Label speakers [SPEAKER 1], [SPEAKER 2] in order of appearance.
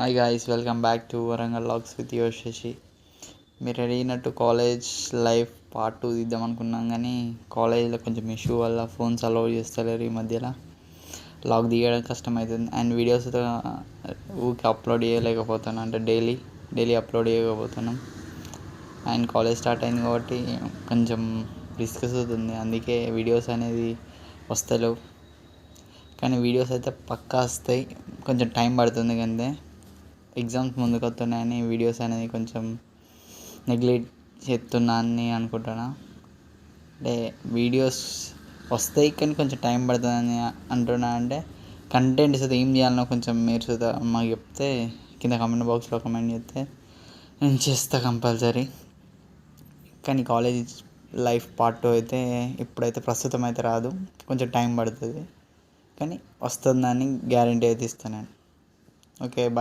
[SPEAKER 1] Hi guys, welcome back to Warangal logs with your Shashi. మీరు అడిగినట్టు college life part 2 తీద్దాం అనుకున్నాం, కానీ కాలేజ్లో కొంచెం ఇష్యూ వల్ల ఫోన్స్ అలౌ చేస్తలేరు. ఈ మధ్యలో లాగ్ తీయడం కష్టమవుతుంది అండ్ వీడియోస్ ఊరికి అప్లోడ్ చేయలేకపోతున్నాం, అంటే డైలీ అప్లోడ్ చేయకపోతున్నాం. అండ్ కాలేజ్ స్టార్ట్ అయింది కాబట్టి కొంచెం రిస్క్ అవుతుంది, అందుకే వీడియోస్ అనేది వస్తలేవు. కానీ వీడియోస్ అయితే పక్కా వస్తాయి, కొంచెం టైం పడుతుంది. కానీ ఎగ్జామ్స్ ముందుకు వస్తున్నాయని వీడియోస్ అనేది కొంచెం నెగ్లెక్ట్ చేస్తున్నా అని అనుకుంటున్నా. అంటే వీడియోస్ వస్తాయి కానీ కొంచెం టైం పడుతుందని అంటున్నా. అంటే కంటెంట్ సుతా ఏం చేయాలనో కొంచెం మీరు సుతా మాకు చెప్తే కింద కామెంట్ బాక్స్లో కామెంట్ చేస్తే నేను చేస్తా కంపల్సరీ. కానీ కాలేజ్ లైఫ్ పార్ట్ 2 అయితే ఇప్పుడైతే ప్రస్తుతం అయితే రాదు, కొంచెం టైం పడుతుంది. కానీ వస్తుందని గ్యారంటీ అయితే ఇస్తాను నేను. Okay, bye.